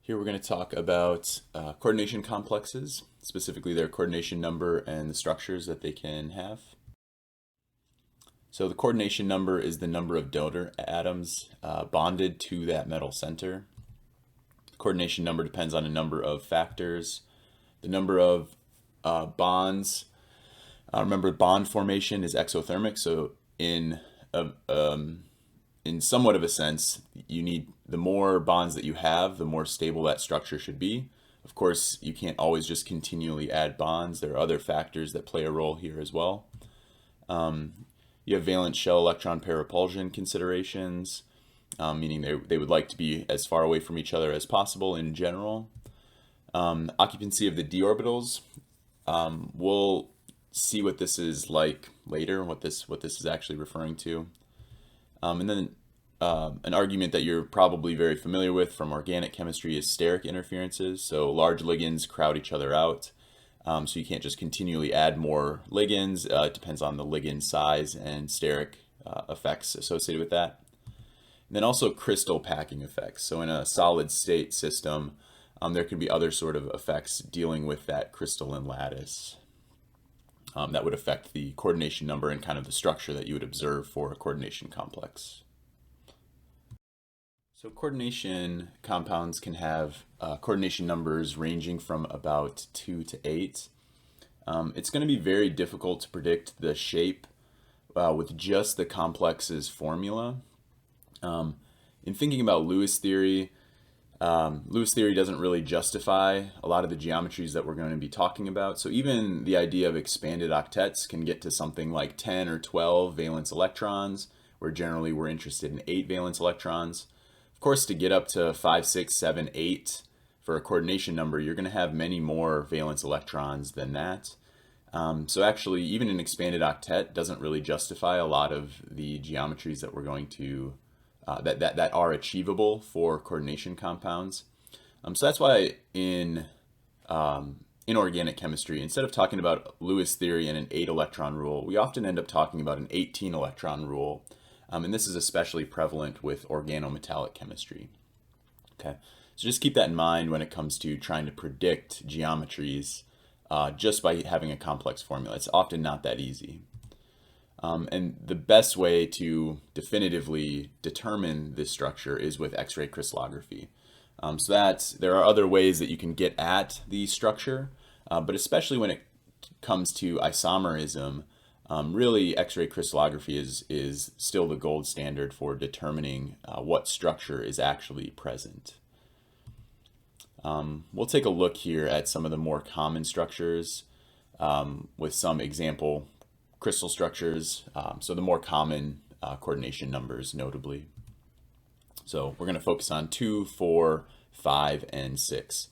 Here we're going to talk about coordination complexes, specifically their coordination number and the structures that they can have. So the coordination number is the number of donor atoms bonded to that metal center. The coordination number depends on a number of factors. The number of bonds, remember bond formation is exothermic, so in somewhat of a sense, you need the more bonds that you have, the more stable that structure should be. Of course, you can't always just continually add bonds. There are other factors that play a role here as well. You have valence shell electron pair repulsion considerations, meaning they would like to be as far away from each other as possible in general. Occupancy of the d orbitals. We'll see what this is like later, what this is actually referring to. And then an argument that you're probably very familiar with from organic chemistry is steric interferences. So large ligands crowd each other out. So you can't just continually add more ligands. It depends on the ligand size and steric effects associated with that. And then also crystal packing effects. So in a solid state system, there can be other sort of effects dealing with that crystalline lattice. That would affect the coordination number and kind of the structure that you would observe for a coordination complex. So coordination compounds can have coordination numbers ranging from about 2 to 8. It's going to be very difficult to predict the shape with just the complex's formula. In thinking about Lewis theory doesn't really justify a lot of the geometries that we're going to be talking about. So even the idea of expanded octets can get to something like 10 or 12 valence electrons, where generally we're interested in 8 valence electrons. Of course, to get up to 5, 6, 7, 8 for a coordination number, you're going to have many more valence electrons than that. So actually, even an expanded octet doesn't really justify a lot of the geometries that we're going to that are achievable for coordination compounds. So that's why in organic chemistry, instead of talking about Lewis theory and an 8 electron rule, we often end up talking about an 18 electron rule. And this is especially prevalent with organometallic chemistry. Okay, so just keep that in mind when it comes to trying to predict geometries just by having a complex formula. It's often not that easy. And the best way to definitively determine this structure is with X-ray crystallography. So there are other ways that you can get at the structure, but especially when it comes to isomerism, really X-ray crystallography is still the gold standard for determining what structure is actually present. We'll take a look here at some of the more common structures with some example crystal structures, so the more common coordination numbers notably. So we're going to focus on 2, 4, 5, and 6.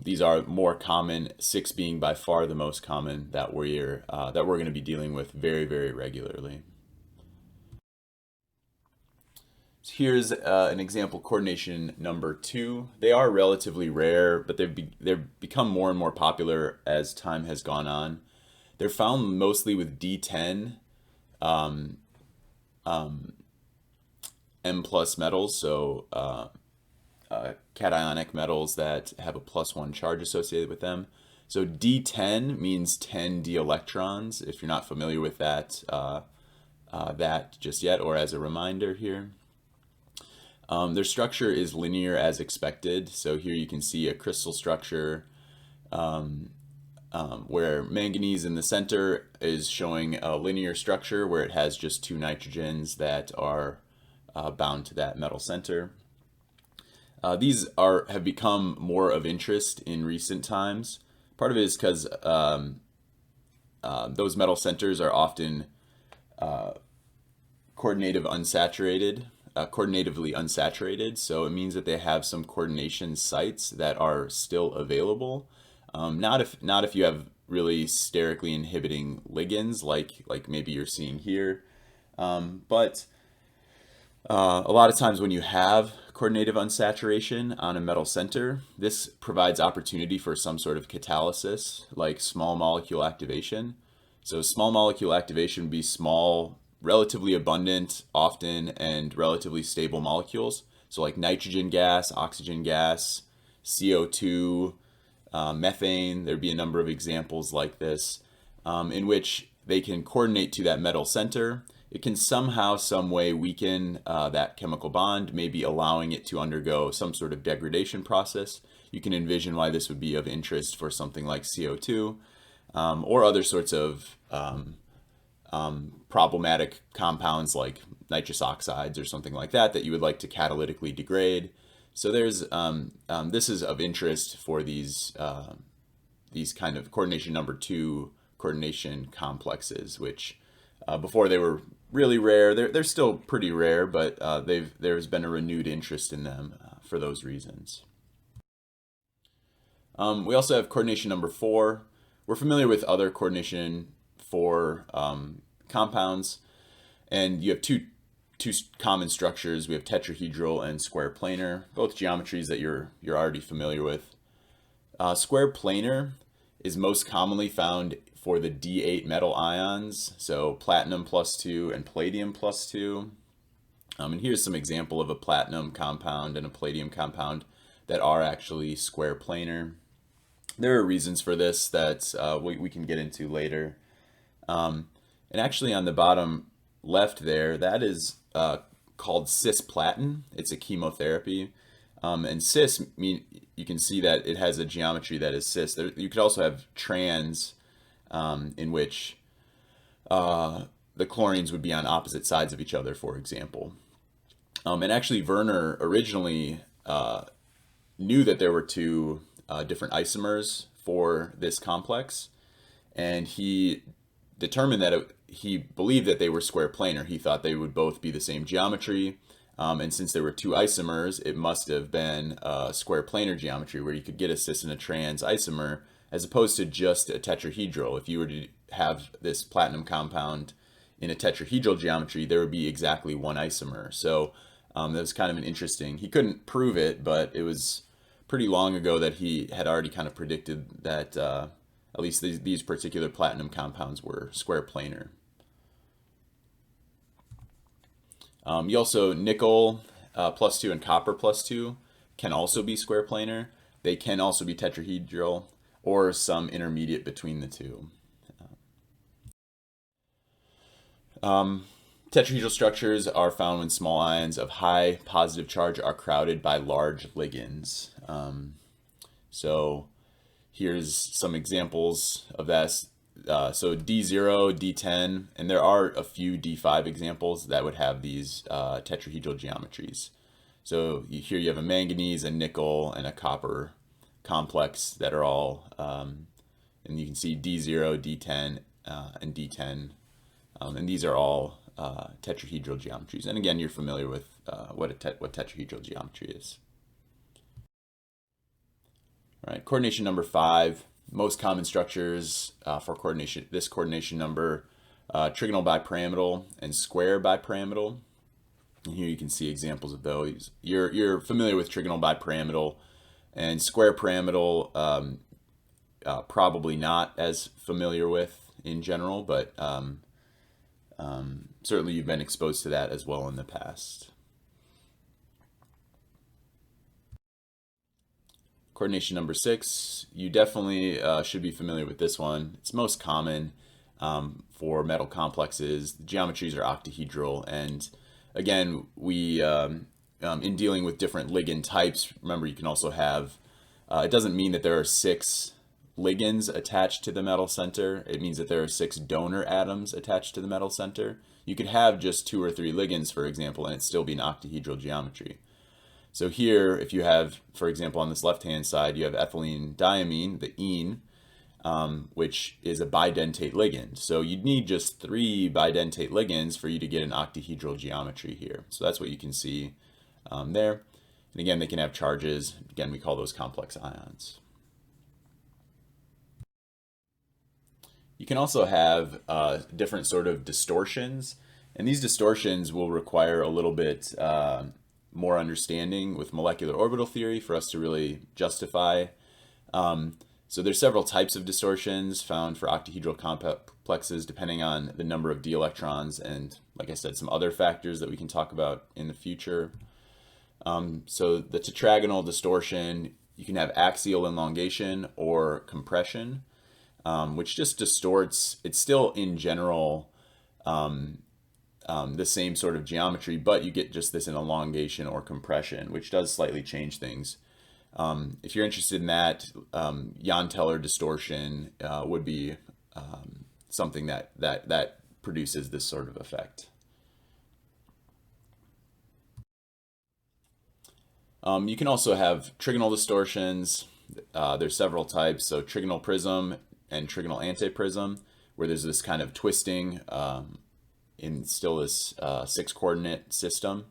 These are more common, 6 being by far the most common that we're going to be dealing with very, very regularly. So here's an example coordination number 2. They are relatively rare, but they've become more and more popular as time has gone on. They're found mostly with D10 M plus metals, so cationic metals that have a +1 charge associated with them. So D10 means 10 d electrons, if you're not familiar with that just yet, or as a reminder here. Their structure is linear as expected. So here you can see a crystal structure where manganese in the center is showing a linear structure where it has just 2 nitrogens that are bound to that metal center. These have become more of interest in recent times. Part of it is because those metal centers are often coordinatively unsaturated, so it means that they have some coordination sites that are still available. Not if you have really sterically inhibiting ligands like maybe you're seeing here, but a lot of times when you have coordinative unsaturation on a metal center, this provides opportunity for some sort of catalysis, like small molecule activation. So small molecule activation would be small, relatively abundant, often, and relatively stable molecules. So like nitrogen gas, oxygen gas, CO2, methane. There'd be a number of examples like this in which they can coordinate to that metal center. It can somehow, some way weaken that chemical bond, maybe allowing it to undergo some sort of degradation process. You can envision why this would be of interest for something like CO2 or other sorts of problematic compounds like nitrous oxides or something like that that you would like to catalytically degrade. So there's this is of interest for these kind of coordination number 2 coordination complexes, which before they were really rare. They're still pretty rare, but there's been a renewed interest in them for those reasons. We also have coordination number 4. We're familiar with other coordination 4 compounds, and you have two common structures. We have tetrahedral and square planar, both geometries that you're already familiar with. Square planar is most commonly found for the D8 metal ions, so platinum +2 and palladium +2. And here's some example of a platinum compound and a palladium compound that are actually square planar. There are reasons for this that we can get into later. And actually on the bottom left there, that is called cisplatin. It's a chemotherapy. And cis, you can see that it has a geometry that is cis. You could also have trans, in which the chlorines would be on opposite sides of each other, for example. And actually Werner originally knew that there were 2 different isomers for this complex, and he determined that he believed that they were square planar. He thought they would both be the same geometry, and since there were 2 isomers, it must have been a square planar geometry where you could get a cis and a trans isomer, as opposed to just a tetrahedral. If you were to have this platinum compound in a tetrahedral geometry, there would be exactly 1 isomer. So that was kind of an interesting, he couldn't prove it, but it was pretty long ago that he had already kind of predicted that at least these particular platinum compounds were square planar. You also, nickel +2 and copper +2 can also be square planar. They can also be tetrahedral or some intermediate between the 2. Tetrahedral structures are found when small ions of high positive charge are crowded by large ligands. So here's some examples of that. So D0, D10, and there are a few D5 examples that would have these tetrahedral geometries. So here you have a manganese, a nickel, and a copper complex that are all, and you can see D0, D10, and D10, and these are all tetrahedral geometries. And again, you're familiar with what tetrahedral geometry is. All right, coordination number 5. Most common structures for coordination. This coordination number: trigonal bipyramidal and square bipyramidal. And here you can see examples of those. You're familiar with trigonal bipyramidal, and square pyramidal probably not as familiar with in general, but certainly you've been exposed to that as well in the past. Coordination number 6, you definitely should be familiar with this one. It's most common for metal complexes. The geometries are octahedral, and again, we in dealing with different ligand types, remember you can also have, it doesn't mean that there are 6 ligands attached to the metal center. It means that there are 6 donor atoms attached to the metal center. You could have just 2 or 3 ligands, for example, and it still be an octahedral geometry. So here, if you have, for example, on this left-hand side, you have ethylene diamine, the ene, which is a bidentate ligand. So you'd need just 3 bidentate ligands for you to get an octahedral geometry here. So that's what you can see there. And again, they can have charges. Again, we call those complex ions. You can also have different sort of distortions, and these distortions will require a little bit more understanding with molecular orbital theory for us to really justify. So there's several types of distortions found for octahedral complexes depending on the number of d electrons and, like I said, some other factors that we can talk about in the future. So the tetragonal distortion, you can have axial elongation or compression, which just distorts. It's still in general the same sort of geometry, but you get just this an elongation or compression, which does slightly change things. If you're interested in that, Jahn-Teller distortion would be something that produces this sort of effect. You can also have trigonal distortions. There's several types. So trigonal prism and trigonal antiprism, where there's this kind of twisting in still this 6-coordinate system.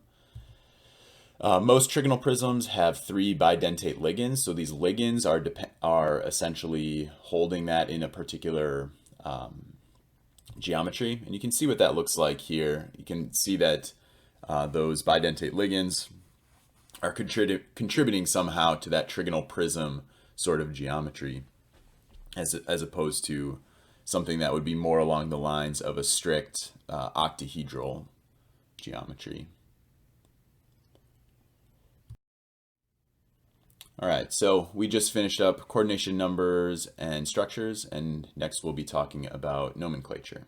Most trigonal prisms have 3 bidentate ligands. So these ligands are essentially holding that in a particular geometry. And you can see what that looks like here. You can see that those bidentate ligands are contributing somehow to that trigonal prism sort of geometry, as opposed to something that would be more along the lines of a strict octahedral geometry. All right, so we just finished up coordination numbers and structures, and next we'll be talking about nomenclature.